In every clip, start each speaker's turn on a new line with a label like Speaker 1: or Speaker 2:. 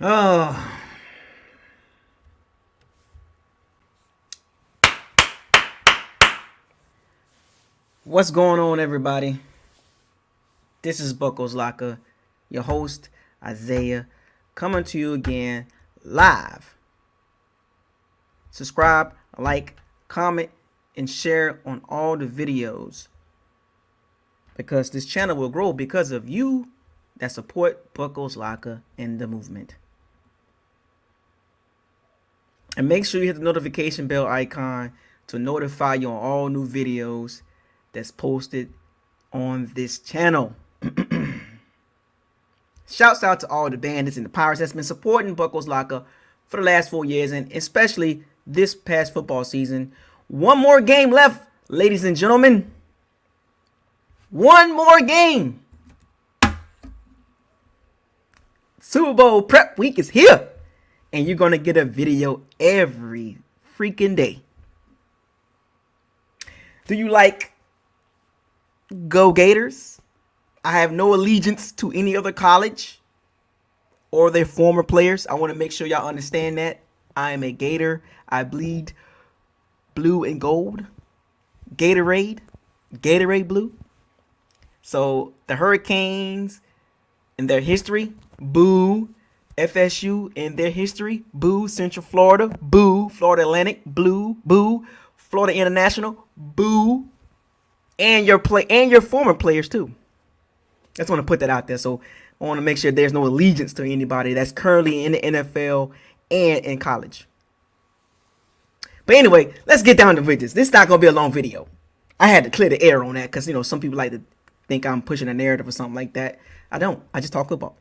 Speaker 1: Oh, what's going on, everybody? This is BucosLocker, your host, Isaiah, coming to you again live. Subscribe, like, comment, and share on all the videos because this channel will grow because of you that support BucosLocker and the movement. And make sure you hit the notification bell icon to notify you on all new videos that's posted on this channel. Shouts out to all the bandits and the pirates that's been supporting BucosLocker for the last 4 years, and especially this past football season. One more game left, ladies and gentlemen. One more game. Super Bowl prep week is here, and you're gonna get a video every freaking day. Do you like Go Gators? I have no allegiance to any other college or their former players. I want to make sure y'all understand that. I am a Gator. I bleed blue and gold. Gatorade blue. So the Hurricanes and their history, boo. FSU and their history, boo. Central Florida, boo. Florida Atlantic, blue, boo. Florida International, boo. And your former players too. I just want to put that out there. So I want to make sure there's no allegiance to anybody that's currently in the NFL and in college. But anyway, let's get down to business. This is not going to be a long video. I had to clear the air on that because, some people like to think I'm pushing a narrative or something like that. I don't. I just talk football.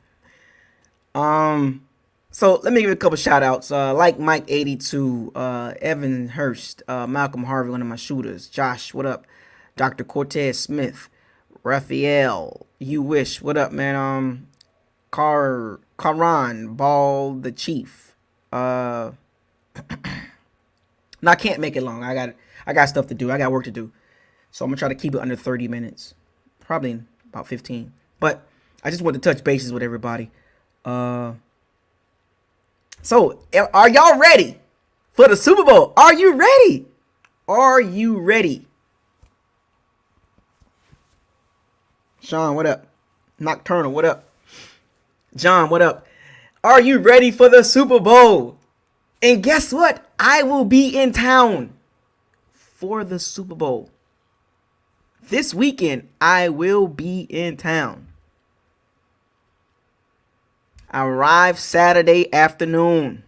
Speaker 1: So let me give a couple shout outs. Like Mike 82, Evan Hurst, Malcolm Harvey, one of my shooters. Josh, what up? Dr. Cortez Smith, Raphael, You Wish, what up, man? Karan, Ball the Chief. No, I can't make it long. I got stuff to do. I got work to do. So I'm gonna try to keep it under 30 minutes. Probably about 15. But I just want to touch bases with everybody. So are y'all ready for the Super Bowl? Are you ready? Are you ready? Sean, what up? Nocturnal, what up? John, what up? Are you ready for the Super Bowl? And guess what? I will be in town for the Super Bowl. This weekend, I will be in town. I arrive Saturday afternoon.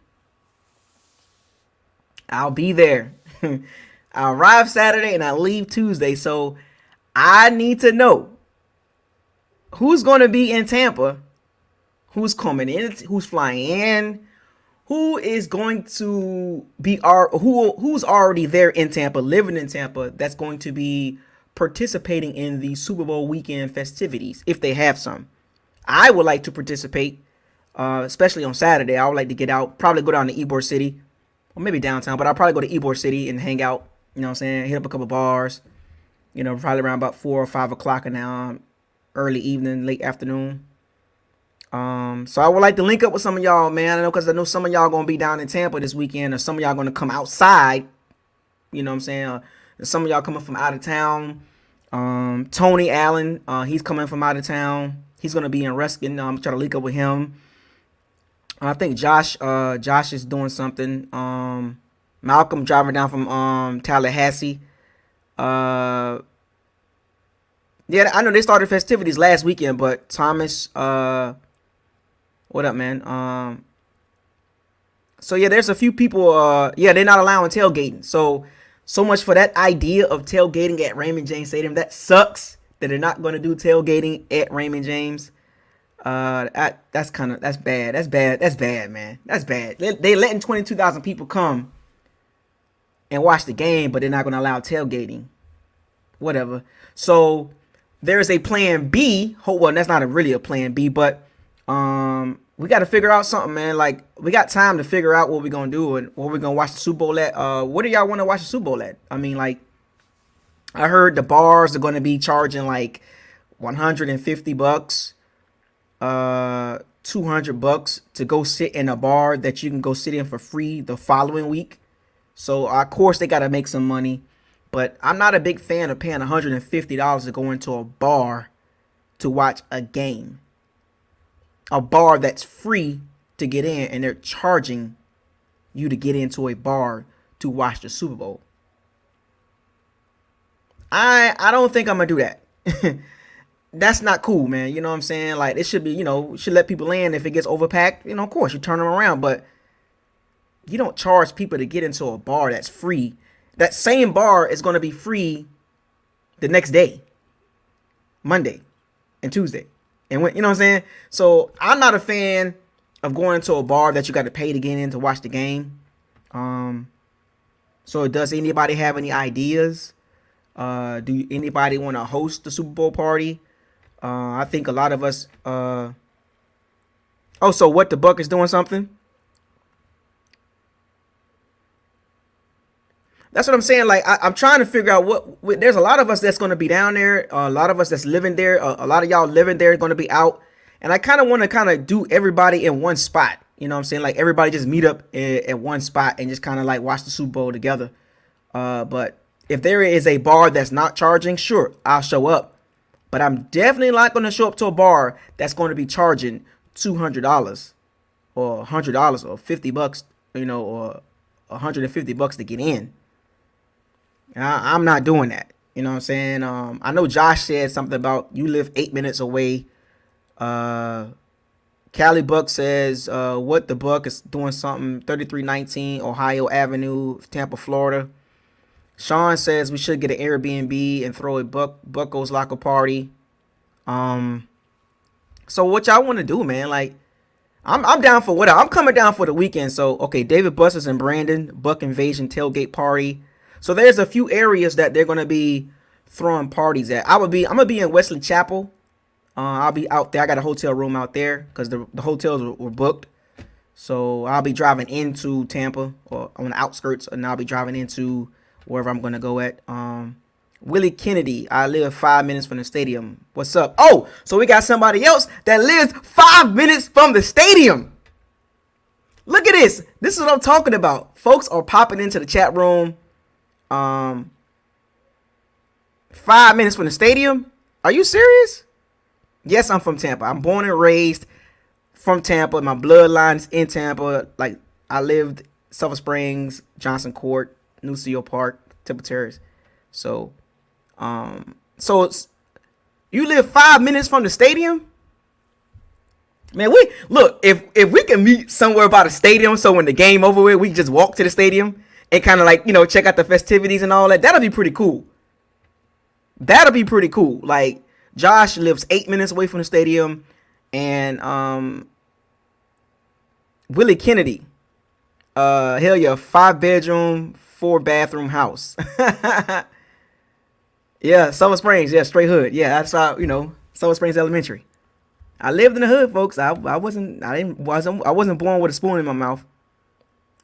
Speaker 1: I'll be there. I arrive Saturday and I leave Tuesday. So I need to know who's going to be in Tampa, who's coming in, who's flying in, who is going to be who's already there in Tampa, living in Tampa, that's going to be participating in the Super Bowl weekend festivities, if they have some. I would like to participate, especially on Saturday. I would like to get out, probably go down to Ybor City, or maybe downtown, but I'll probably go to Ybor City and hang out, you know what I'm saying, hit up a couple bars, probably around about 4 or 5 o'clock now. Early evening, late afternoon. So I would like to link up with some of y'all, man. I know some of y'all gonna be down in Tampa this weekend, or some of y'all gonna come outside. You know what I'm saying? Some of y'all coming from out of town. Tony Allen, he's coming from out of town. He's gonna be in Ruskin. I'm trying to link up with him. I think Josh is doing something. Malcolm driving down from Tallahassee. Yeah, I know they started festivities last weekend, but Thomas, what up, man? So yeah, there's a few people. They're not allowing tailgating. So much for that idea of tailgating at Raymond James Stadium. That sucks that they're not going to do tailgating at Raymond James. That's bad. That's bad, man. That's bad. They letting 22,000 people come and watch the game, but they're not going to allow tailgating. Whatever. So there's a plan B. Well, that's not really a plan B, but we got to figure out something, man. Like, we got time to figure out what we're going to do and what we're going to watch the Super Bowl at. What do y'all want to watch the Super Bowl at? I mean, like, I heard the bars are going to be charging like $150. $200 to go sit in a bar that you can go sit in for free the following week. So of course they got to make some money, but I'm not a big fan of paying $150 to go into a bar to watch a game. A bar that's free to get in, and they're charging you to get into a bar to watch the Super Bowl. I don't think I'm gonna do that. That's not cool, man. You know what I'm saying? Like, it should be, should let people in. If it gets overpacked, of course you turn them around, but you don't charge people to get into a bar that's free. That same bar is going to be free the next day, Monday and Tuesday. And when, you know what I'm saying? So I'm not a fan of going into a bar that you got to pay to get in to watch the game. So does anybody have any ideas? Do anybody want to host the Super Bowl party? I think a lot of us. So what, the Bucs is doing something? That's what I'm saying. Like, I'm trying to figure out what. There's a lot of us that's going to be down there. A lot of us that's living there. A lot of y'all living there are going to be out. And I kind of want to do everybody in one spot. You know what I'm saying? Like, everybody just meet up at one spot and just kind of like watch the Super Bowl together. But if there is a bar that's not charging, sure, I'll show up. But I'm definitely not going to show up to a bar that's going to be charging $200 or $100 or $50, or $150 to get in. I'm not doing that. You know what I'm saying? I know Josh said something about you live 8 minutes away. Cali Buck says, what the Buck is doing something, 3319 Ohio Avenue, Tampa, Florida. Sean says we should get an Airbnb and throw a BucosLocker party. So what y'all want to do, man? Like, I'm down for whatever. I'm coming down for the weekend. So, okay, David Buster's in Brandon, Buck Invasion tailgate party. So there's a few areas that they're going to be throwing parties at. I'm going to be in Wesley Chapel. I'll be out there. I got a hotel room out there because the hotels were booked. So I'll be driving into Tampa or on the outskirts, and I'll be driving into wherever I'm going to go at. Willie Kennedy, I live 5 minutes from the stadium. What's up? Oh, so we got somebody else that lives 5 minutes from the stadium. Look at this. This is what I'm talking about. Folks are popping into the chat room. 5 minutes from the stadium? Are you serious? Yes, I'm from Tampa. I'm born and raised from Tampa. My bloodline's in Tampa. Like, I lived Sulphur Springs, Johnson Court, Nucio Park, Temple Terrace. So you live 5 minutes from the stadium? Man, if we can meet somewhere by the stadium, so when the game over with, we can just walk to the stadium and kind of like, check out the festivities and all that. That'll be pretty cool. Like, Josh lives 8 minutes away from the stadium, and Willie Kennedy, hell yeah, 5-bedroom, 4-bathroom house. Yeah, Sulphur Springs, yeah, straight hood. Yeah, that's how, Sulphur Springs Elementary. I lived in the hood, folks. I wasn't born with a spoon in my mouth.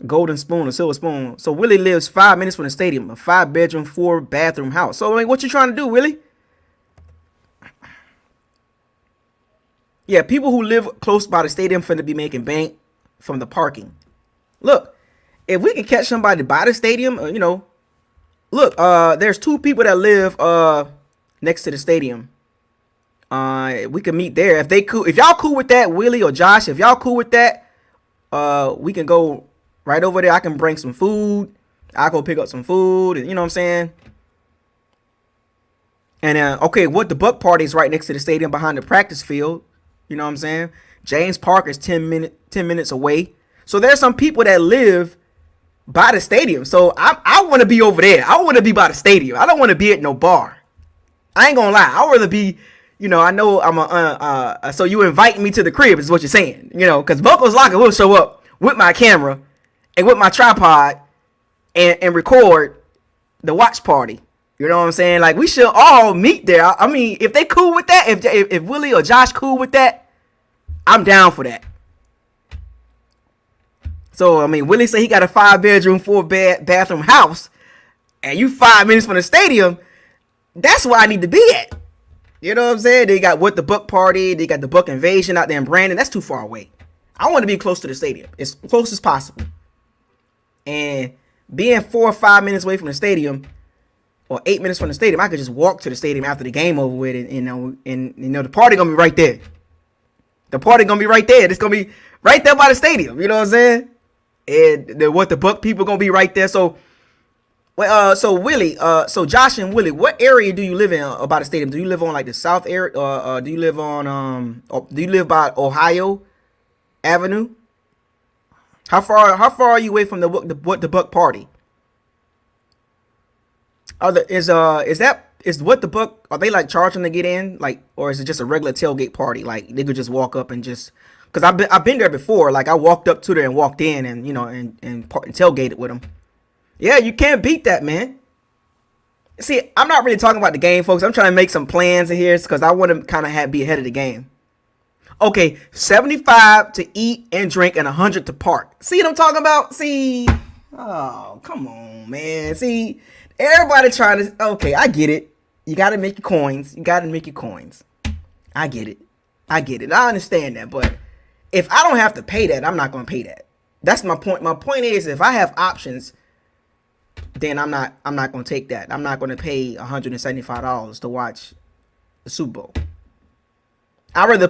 Speaker 1: Golden spoon or silver spoon. So Willie lives 5 minutes from the stadium, a 5-bedroom, 4-bathroom house. So, I mean, what you trying to do, Willie? Yeah, people who live close by the stadium finna be making bank from the parking. Look, if we can catch somebody by the stadium, look, there's 2 people that live next to the stadium. We can meet there if y'all cool with that, Willie or Josh. If y'all cool with that, we can go right over there. I can bring some food. I'll go pick up some food, and you know what I'm saying. And okay, what the Buck party is right next to the stadium behind the practice field. You know what I'm saying? James Park is 10 minutes away. So there's some people that live by the stadium. So I want to be over there. I want to be by the stadium. I don't want to be at no bar. I ain't gonna lie. I'd rather be, I know I'm so you invite me to the crib is what you're saying, because BucosLocker will show up with my camera and with my tripod and record the watch party. You know what I'm saying? Like, we should all meet there. I mean, if they cool with that, if Willie or Josh cool with that, I'm down for that. So, I mean, Willie said he got a 5-bedroom, 4-bathroom house, and you 5 minutes from the stadium. That's where I need to be at. You know what I'm saying? They got what the Buck party. They got the Buck invasion out there in Brandon. That's too far away. I want to be close to the stadium, as close as possible. And being 4 or 5 minutes away from the stadium, or 8 minutes from the stadium, I could just walk to the stadium after the game over with, and the party gonna be right there. The party gonna be right there. It's gonna be right there by the stadium. You know what I'm saying? And what the Buck people gonna be right there. So, so Willie, so Josh and Willie, what area do you live in about the stadium? Do you live on like the south area, or do you live on do you live by Ohio Avenue? How far are you away from the Buck party? Is what the Buck, are they like charging to get in, like, or is it just a regular tailgate party? Like they could just walk up and just, because I've been there before. Like I walked up to there and walked in, and and tailgated with them. Yeah, you can't beat that, man. See, I'm not really talking about the game, folks. I'm trying to make some plans in here because I want to kind of be ahead of the game. Okay, 75 to eat and drink and 100 to park. See what I'm talking about? See, oh, come on, man. See, everybody trying to, okay, I get it. You got to make your coins. I get it. I understand that. But if I don't have to pay that, I'm not going to pay that. That's my point. My point is, if I have options, then I'm not going to take that. I'm not going to pay $175 to watch the Super Bowl. I'd rather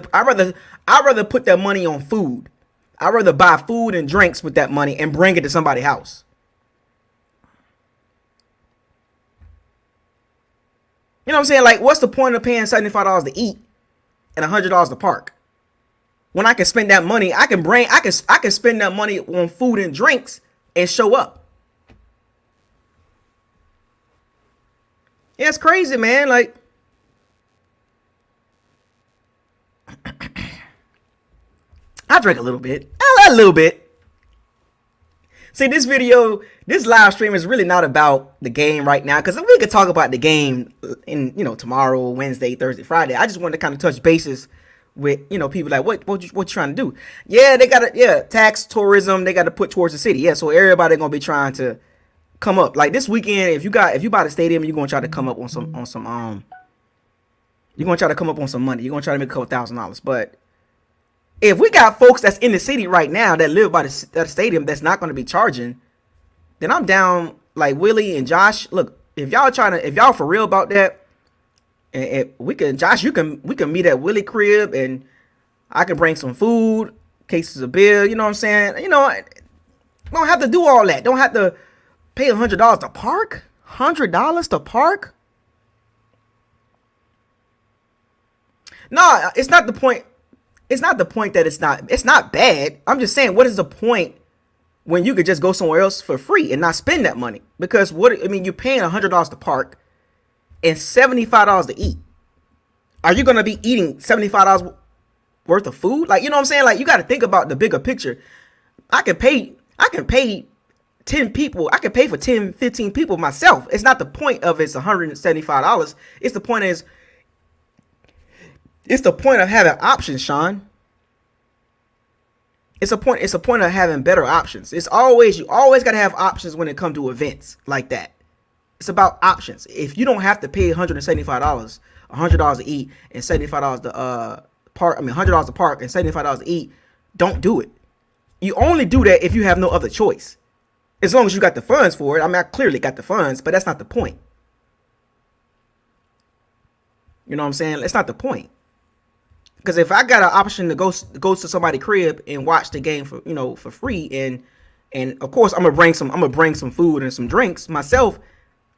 Speaker 1: put that money on food. I'd rather buy food and drinks with that money and bring it to somebody's house. You know what I'm saying? Like, what's the point of paying $75 to eat and $100 to park? When I can spend that money, I can spend that money on food and drinks and show up. Yeah, it's crazy, man. Like, I drink a little bit. A little bit. See, this live stream is really not about the game right now, because we could talk about the game in, tomorrow, Wednesday, Thursday, Friday. I just wanted to kind of touch bases with, people like, what you trying to do? Yeah, they got to, tax tourism, they got to put towards the city. Yeah, so everybody going to be trying to come up. Like this weekend, if you buy the stadium, you're going to try to come up on some you're going to try to come up on some money. You're going to try to make a couple $1,000s. But if we got folks that's in the city right now that live by the stadium that's not going to be charging, then I'm down, like Willie and Josh. Look, if y'all for real about that, and we can meet at Willie crib, and I can bring some food, cases of beer. You know what I'm saying? Don't have to do all that. Don't have to pay $100 to park. $100 to park? No, it's not the point. It's not the point that it's not bad. I'm just saying, what is the point when you could just go somewhere else for free and not spend that money? Because you're paying $100 to park and $75 to eat. Are you going to be eating $75 worth of food? Like, you know what I'm saying? Like, you got to think about the bigger picture. I can pay 10 people. I can pay for 10, 15 people myself. It's not the point of it's $175. It's the point of having options, Sean. It's a point of having better options. You always got to have options when it comes to events like that. It's about options. If you don't have to pay $175, $100 to eat and $75 to park, $100 to park and $75 to eat, don't do it. You only do that if you have no other choice. As long as you got the funds for it. I clearly got the funds, but that's not the point. You know what I'm saying? That's not the point. Because if I got an option to go to somebody's crib and watch the game for free, and of course I'm gonna bring some food and some drinks myself,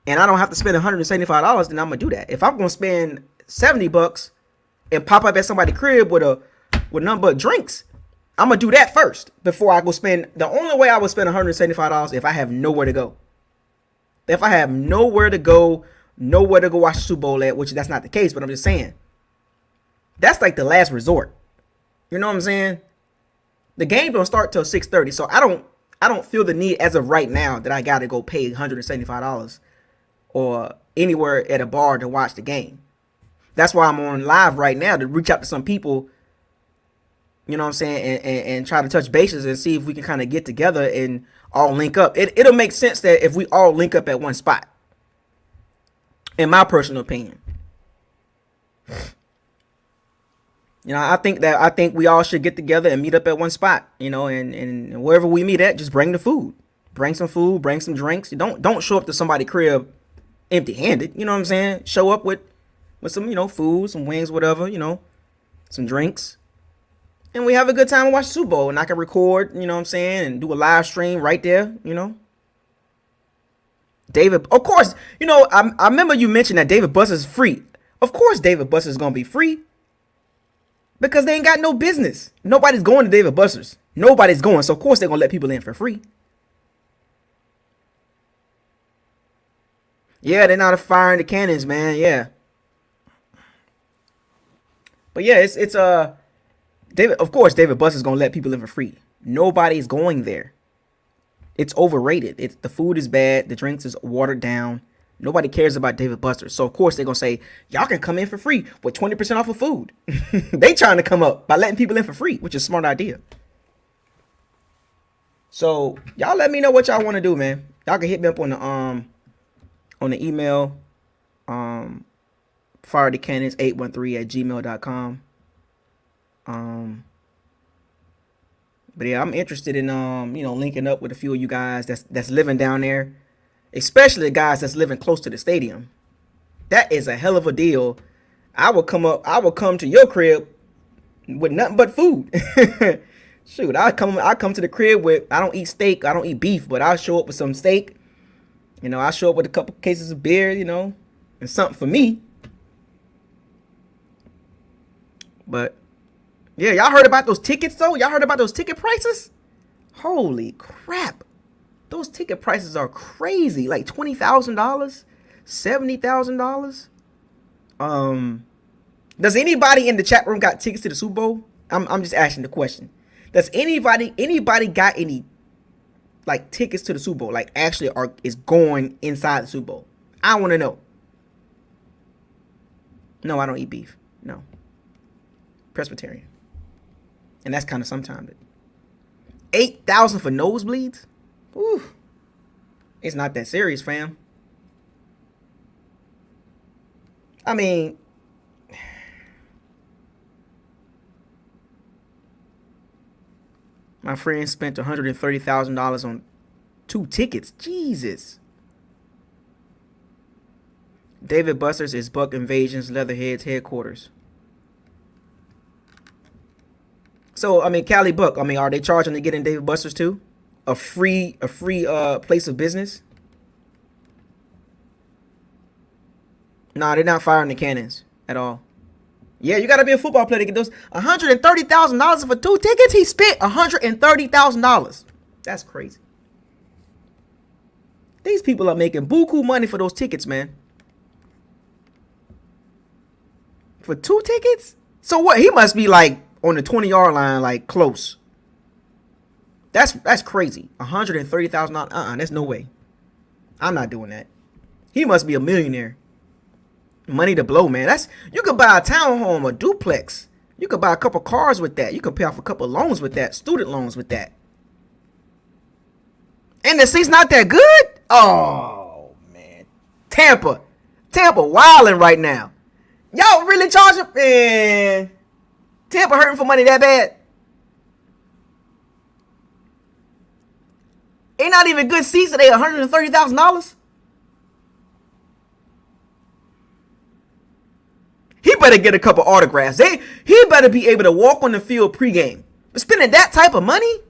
Speaker 1: and I don't have to spend $175, then I'm gonna do that. If I'm gonna spend $70 and pop up at somebody's crib with nothing but drinks, I'm gonna do that first before I go spend. The only way I would spend $175 if I have nowhere to go. If I have nowhere to go watch the Super Bowl at, which that's not the case, but I'm just saying. That's like the last resort. You know what I'm saying? The game don't start till 6:30, so I don't feel the need as of right now that I gotta go pay $175 or anywhere at a bar to watch the game. That's why I'm on live right now, to reach out to some people, you know what I'm saying, and try to touch bases and see if we can kind of get together and all link up. It'll make sense that if we all link up at one spot, in my personal opinion. I think we all should get together and meet up at one spot, and wherever we meet at, just bring the food. Bring some food, bring some drinks. Don't show up to somebody's crib empty handed. You know what I'm saying? Show up with some, food, some wings, whatever, some drinks. And we have a good time and watch the Super Bowl. And I can record, you know what I'm saying, and do a live stream right there, David, of course, I remember you mentioned that David Bucs is free. Of course David Bucs is going to be free. Because they ain't got no business. Nobody's going to David Buster's. Nobody's going. So, of course, they're going to let people in for free. Yeah, they're not firing the cannons, man. Yeah. But, yeah, it's David. Of course, David Buster's going to let people in for free. Nobody's going there. It's overrated. The food is bad. The drinks is watered down. Nobody cares about David Buster's. So, of course, they're going to say, y'all can come in for free with 20% off of food. They trying to come up by letting people in for free, which is a smart idea. So, y'all let me know what y'all want to do, man. Y'all can hit me up on the email, firethecannons813@gmail.com. But, yeah, I'm interested in, linking up with a few of you guys that's living down there. Especially the guys that's living close to the stadium. That is a hell of a deal. I will come to your crib with nothing but food. Shoot, I come to the crib with, I don't eat steak, I don't eat beef, but I'll show up with some steak. I'll show up with a couple cases of beer, and something for me. But yeah, y'all heard about those tickets though? Y'all heard about those ticket prices? Holy crap. Those ticket prices are crazy, like $20,000, $70,000. Does anybody in the chat room got tickets to the Super Bowl? I'm just asking the question. Does anybody got any like tickets to the Super Bowl? Like actually is going inside the Super Bowl? I want to know. No, I don't eat beef. No. Presbyterian, and that's kind of sometimes it. 8,000 for nosebleeds. Whew. It's not that serious, fam. I mean, my friend spent $130,000 on 2 tickets. Jesus. David Buster's is Buck Invasion's Leatherhead's headquarters. So, I mean, Cali Buck, are they charging to get in David Buster's too? A free place of business? Nah, they're not firing the cannons at all. Yeah, you gotta be a football player to get those. $130,000 for 2 tickets? He spent $130,000. That's crazy. These people are making buku money for those tickets, man. For 2 tickets? So what? He must be like on the 20-yard line, like close. That's crazy. $130,000. There's no way. I'm not doing that. He must be a millionaire. Money to blow, man. You could buy a townhome, a duplex. You could buy a couple cars with that. You could pay off a couple loans with that, student loans with that. And the seat's not that good? Oh, man. Tampa wilding right now. Y'all really charging? Man. Tampa hurting for money that bad? Ain't not even good seats today, $130,000. He better get a couple autographs. He better be able to walk on the field pregame. But spending that type of money?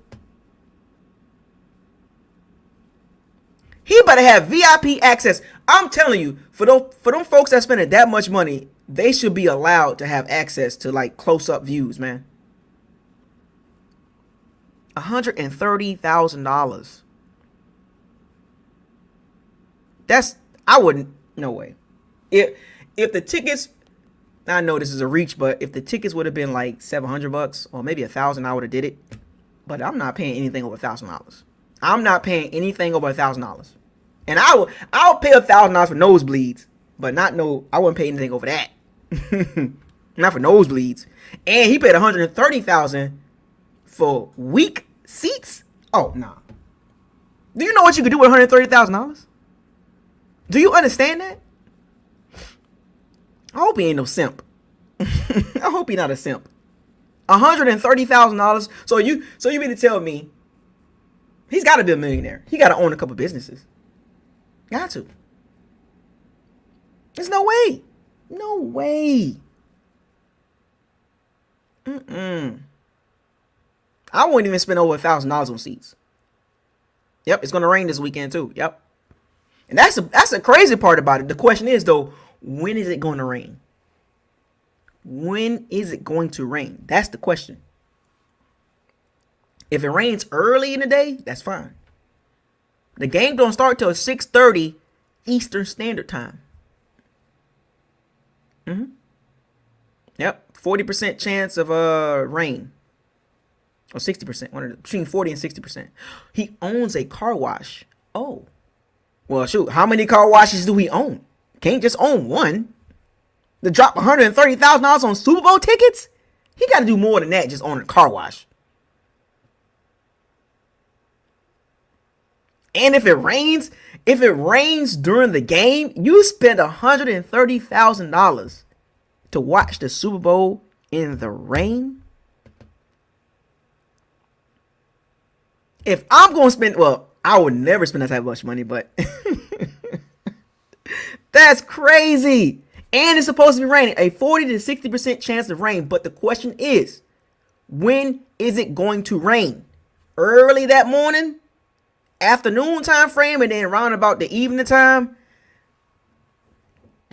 Speaker 1: He better have VIP access. I'm telling you, for them folks that spending that much money, they should be allowed to have access to like close-up views, man. $130,000. I wouldn't, no way. If the tickets, I know this is a reach, but if the tickets would have been like $700 or maybe $1,000, I would have did it. But I'm not paying anything over $1,000. I'm not paying anything over $1,000. And I'll pay $1,000 for nosebleeds, but I wouldn't pay anything over that. Not for nosebleeds. And he paid $130,000 for weak seats. Oh, nah. Do you know what you could do with $130,000? Do you understand that? I hope he ain't no simp. I hope he's not a simp. $130,000. So you mean to tell me he's got to be a millionaire? He got to own a couple businesses. Got to. There's no way. No way. I wouldn't even spend over $1,000 on seats. Yep, it's gonna rain this weekend too. Yep, and that's a crazy part about it. The question is though, when is it going to rain? When is it going to rain? That's the question. If it rains early in the day, that's fine. The game don't start till 6:30 Eastern Standard Time. Yep, 40% chance of rain, or 60%, between 40 and 60%. He owns a car wash. Oh, well, shoot, how many car washes do he own? Can't just own one. To drop $130,000 on Super Bowl tickets, he got to do more than that. Just own a car wash. And if it rains during the game, you spend $130,000 to watch the Super Bowl in the rain. If I'm going to spend, well, I would never spend that type of much money, but that's crazy. And it's supposed to be raining, a 40 to 60% chance of rain. But the question is, when is it going to rain? Early that morning, afternoon time frame, and then around about the evening time,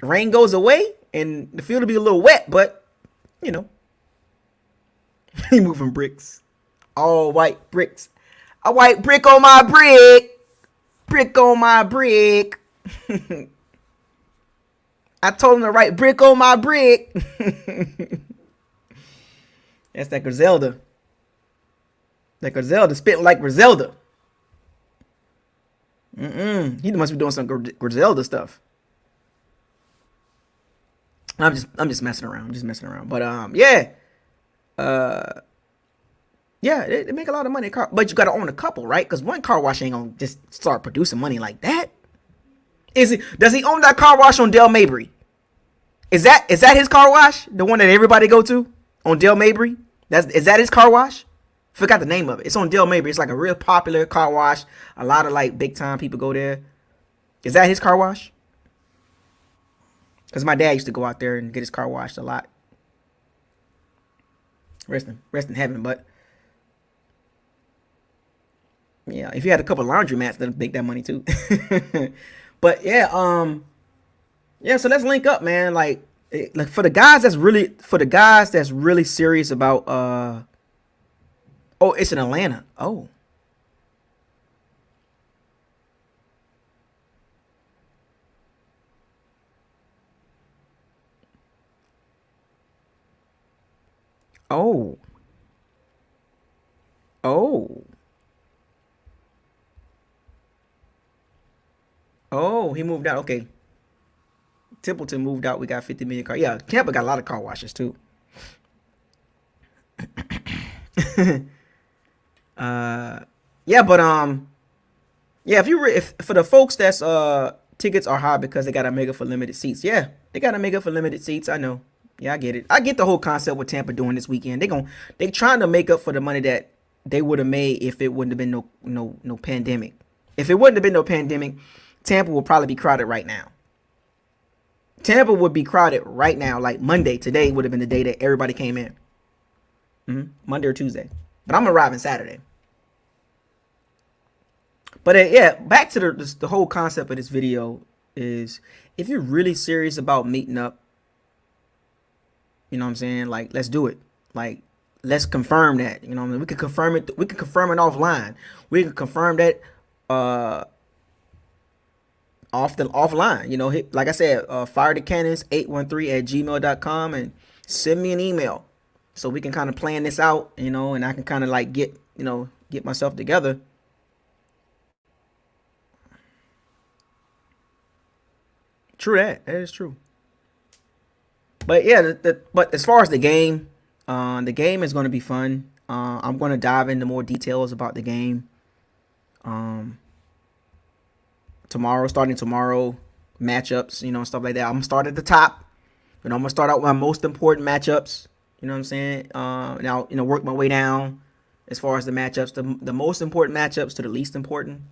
Speaker 1: the rain goes away and the field will be a little wet, but you know, he moving bricks, all white bricks. A white brick on my brick, brick on my brick. I told him to write brick on my brick. That's that Griselda. That Griselda spitting like Griselda. He must be doing some Griselda stuff. I'm just messing around. But yeah, they make a lot of money. But you gotta own a couple, right? Because one car wash ain't gonna just start producing money like that. Does he own that car wash on Del Mabry? Is that his car wash? The one that everybody go to on Del Mabry? Is that his car wash? Forgot the name of it. It's on Del Mabry. It's like a real popular car wash. A lot of like big time people go there. Is that his car wash? Because my dad used to go out there and get his car washed a lot. Rest in heaven. But yeah, if you had a couple laundromats, that'd make that money too. But yeah, so let's link up, man. Like for the guys that's really serious about oh, it's in Atlanta. Oh. Oh. Oh. Oh, he moved out. Okay. Templeton moved out. We got 50 million car. Yeah, Tampa got a lot of car washes too. Yeah, but yeah, if for the folks that's tickets are high because they gotta make it for limited seats. Yeah, they gotta make it for limited seats. I know. Yeah, I get it. I get the whole concept with Tampa doing this weekend. They trying to make up for the money that they would have made if it wouldn't have been no pandemic. If it wouldn't have been no pandemic, Tampa would probably be crowded right now. Tampa would be crowded right now. Like Monday, today would have been the day that everybody came in. Monday or Tuesday. But I'm arriving Saturday. But yeah, back to the whole concept of this video is if you're really serious about meeting up, you know what I'm saying? Like, let's do it. Like, let's confirm that. You know what I mean? We could confirm it. We could confirm it offline. We could confirm that offline. You know, like I said, fire the cannons 813@gmail.com and send me an email so we can kind of plan this out, you know, and I can kind of like get myself together. True that. That is true. But yeah, but as far as the game is going to be fun. I'm going to dive into more details about the game. Starting tomorrow, matchups, you know, stuff like that. I'm gonna start at the top. I'm gonna start out with my most important matchups. You know what I'm saying? Now, work my way down as far as the matchups, the most important matchups to the least important,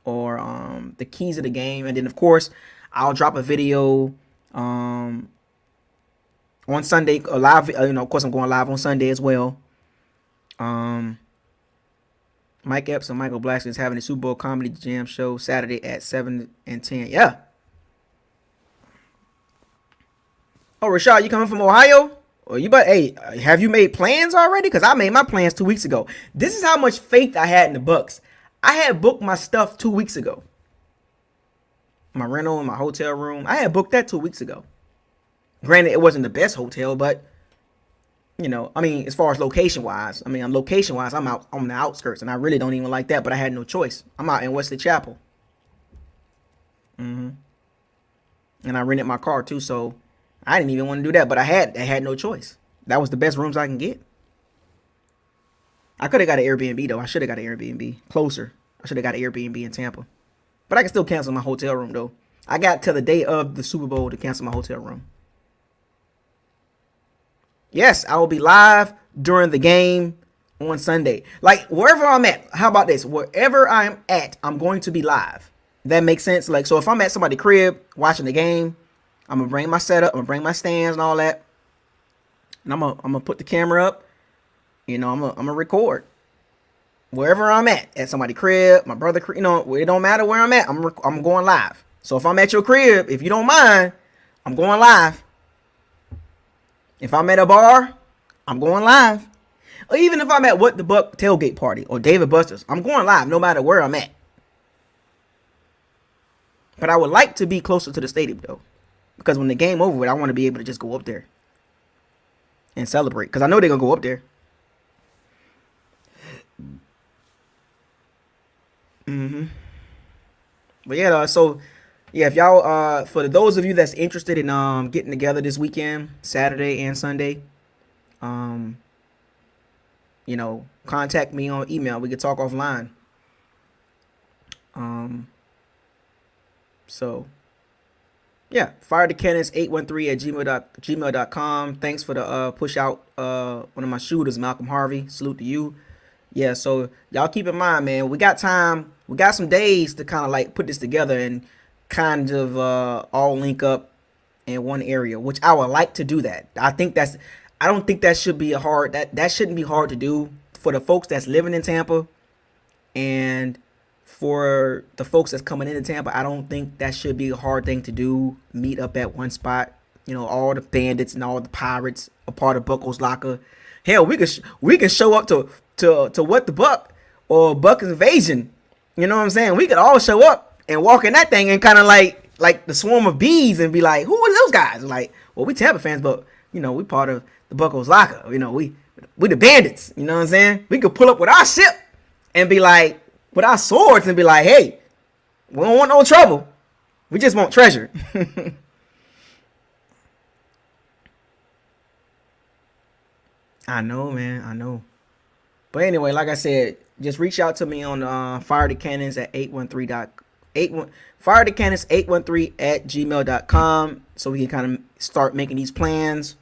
Speaker 1: or the keys of the game, and then of course I'll drop a video on Sunday, live. Of course I'm going live on Sunday as well. Mike Epps and Michael Blackson is having a Super Bowl comedy jam show Saturday at 7 and 10. Yeah. Oh, Rashad, you coming from Ohio? Hey, have you made plans already? Because I made my plans 2 weeks ago. This is how much faith I had in the Bucs. I had booked my stuff 2 weeks ago. My rental and my hotel room. I had booked that 2 weeks ago. Granted, it wasn't the best hotel, but as far as location-wise, location-wise, I'm out on the outskirts, and I really don't even like that, but I had no choice. I'm out in Wesley Chapel. And I rented my car, too, so I didn't even want to do that, but I had no choice. That was the best rooms I can get. I could have got an Airbnb, though. I should have got an Airbnb closer. I should have got an Airbnb in Tampa. But I can still cancel my hotel room, though. I got to the day of the Super Bowl to cancel my hotel room. Yes, I will be live during the game on Sunday. Like, wherever I'm at, how about this? Wherever I'm at, I'm going to be live. That makes sense? Like, so if I'm at somebody's crib watching the game, I'm going to bring my setup, I'm going to bring my stands and all that. And I'm going to put the camera up. I'm going to record. Wherever I'm at somebody's crib, my brother crib, it don't matter where I'm at. I'm going live. So if I'm at your crib, if you don't mind, I'm going live. If I'm at a bar, I'm going live. Or even if I'm at What the Buck tailgate party or David Buster's, I'm going live no matter where I'm at. But I would like to be closer to the stadium, though. Because when the game over with, I want to be able to just go up there and celebrate. Because I know they're going to go up there. But yeah, if y'all, for those of you that's interested in getting together this weekend, Saturday and Sunday, contact me on email. We can talk offline. Fire the Cannons 813@gmail.com. Thanks for the push out one of my shooters, Malcolm Harvey. Salute to you. Yeah, so y'all keep in mind, man, we got time. We got some days to kind of like put this together and kind of all link up in one area, which I would like to do that. I don't think that should be that shouldn't be hard to do for the folks that's living in Tampa, and for the folks that's coming into Tampa. I don't think that should be a hard thing to do. Meet up at one spot. All the bandits and all the pirates are part of BucosLocker. Hell, we can show up to What the Buck or Buck Invasion. You know what I'm saying? We could all show up and walk in that thing and kind of like the swarm of bees and be like, who are those guys? Like, well, we Tampa fans, but we part of the BucosLocker. We the bandits. You know what I'm saying? We could pull up with our ship and be like, with our swords, and be like, hey, we don't want no trouble. We just want treasure. I know, man. I know. But anyway, like I said, just reach out to me on Fire the Cannons at 813 so we can kind of start making these plans.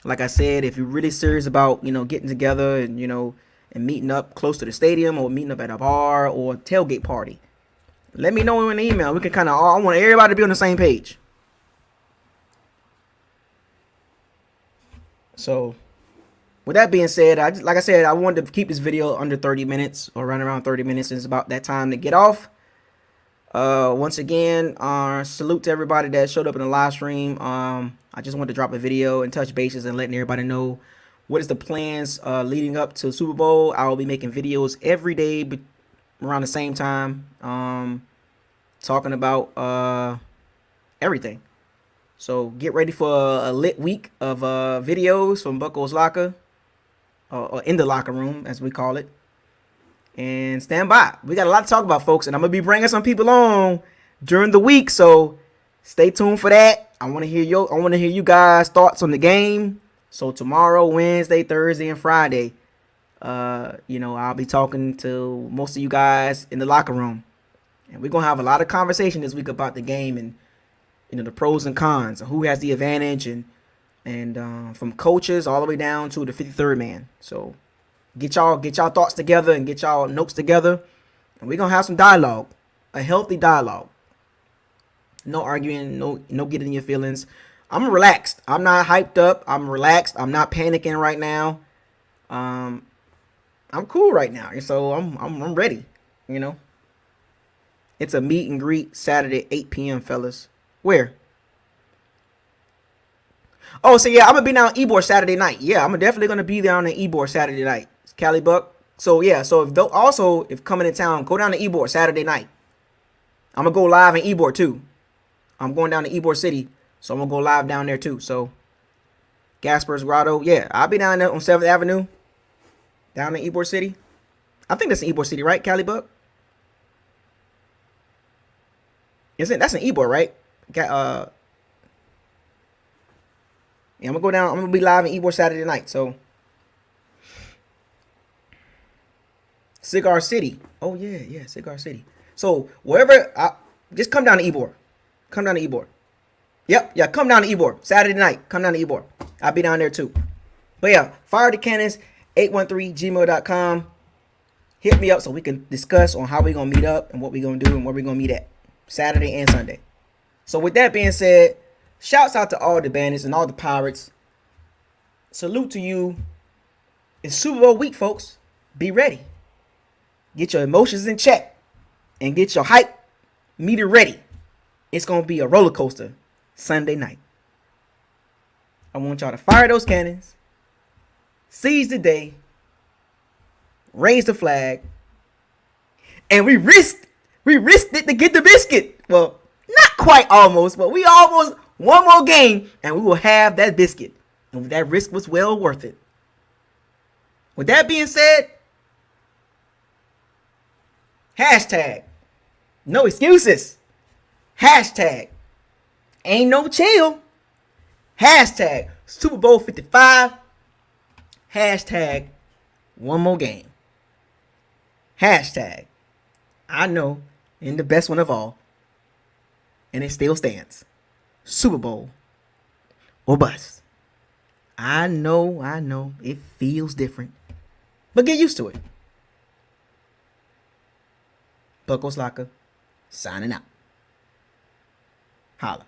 Speaker 1: Like I said, if you're really serious about getting together and and meeting up close to the stadium or meeting up at a bar or tailgate party, let me know in an email. We can kind of, I want everybody to be on the same page. So with that being said, like I said, I wanted to keep this video under 30 minutes or around 30 minutes. It's about that time to get off. Once again, salute to everybody that showed up in the live stream. I just wanted to drop a video and touch bases and letting everybody know what is the plans leading up to Super Bowl. I will be making videos every day around the same time, talking about everything. So get ready for a lit week of videos from BucosLocker, or in the locker room, as we call it. And stand by. We got a lot to talk about, folks, and I'm going to be bringing some people on during the week, so stay tuned for that. I want to hear you guys' thoughts on the game. So tomorrow, Wednesday, Thursday, and Friday, I'll be talking to most of you guys in the locker room. And we're going to have a lot of conversation this week about the game and, the pros and cons and who has the advantage and and from coaches all the way down to the 53rd man. So get y'all thoughts together and get y'all notes together, and we're gonna have some dialogue, a healthy dialogue. No arguing, no getting in your feelings. I'm relaxed. I'm not hyped up. I'm relaxed. I'm not panicking right now. I'm cool right now, so I'm ready. You know, it's a meet and greet Saturday 8 p.m. fellas. Where? Oh, so yeah, I'm gonna be down Ybor Saturday night. Yeah, I'm definitely gonna be down in Ybor Saturday night. Cali Buck. So yeah, so if coming in town, go down to Ybor Saturday night. I'm gonna go live in Ybor too. I'm going down to Ybor City, so I'm gonna go live down there too. So Gasper's Grotto, yeah, I'll be down there on 7th Avenue, down in Ybor City. I think that's in Ybor City, right, Cali Buck? Isn't that's in Ybor, right? Yeah, I'm gonna go down. I'm gonna be live in Ybor Saturday night. So Cigar City. Oh yeah, Cigar City. So wherever, just come down to Ybor. Come down to Ybor. Yep, yeah, come down to Ybor Saturday night. Come down to Ybor. I'll be down there too. But yeah, fire the cannons 813gmail.com. Hit me up so we can discuss on how we're gonna meet up and what we're gonna do and where we're gonna meet at Saturday and Sunday. So with that being said, shouts out to all the Bandits and all the Pirates. Salute to you. It's Super Bowl week, folks. Be ready. Get your emotions in check and get your hype meter ready. It's going to be a roller coaster Sunday night. I want y'all to fire those cannons, seize the day, raise the flag, and we risked it to get the biscuit. Well, not quite almost, but we almost one more game, and we will have that biscuit. And that risk was well worth it. With that being said, hashtag no excuses. Hashtag ain't no chill. Hashtag Super Bowl 55. Hashtag one more game. Hashtag I know, and the best one of all, and it still stands. Super Bowl or bust. I know, it feels different, but get used to it. BucosLocker signing out. Holla.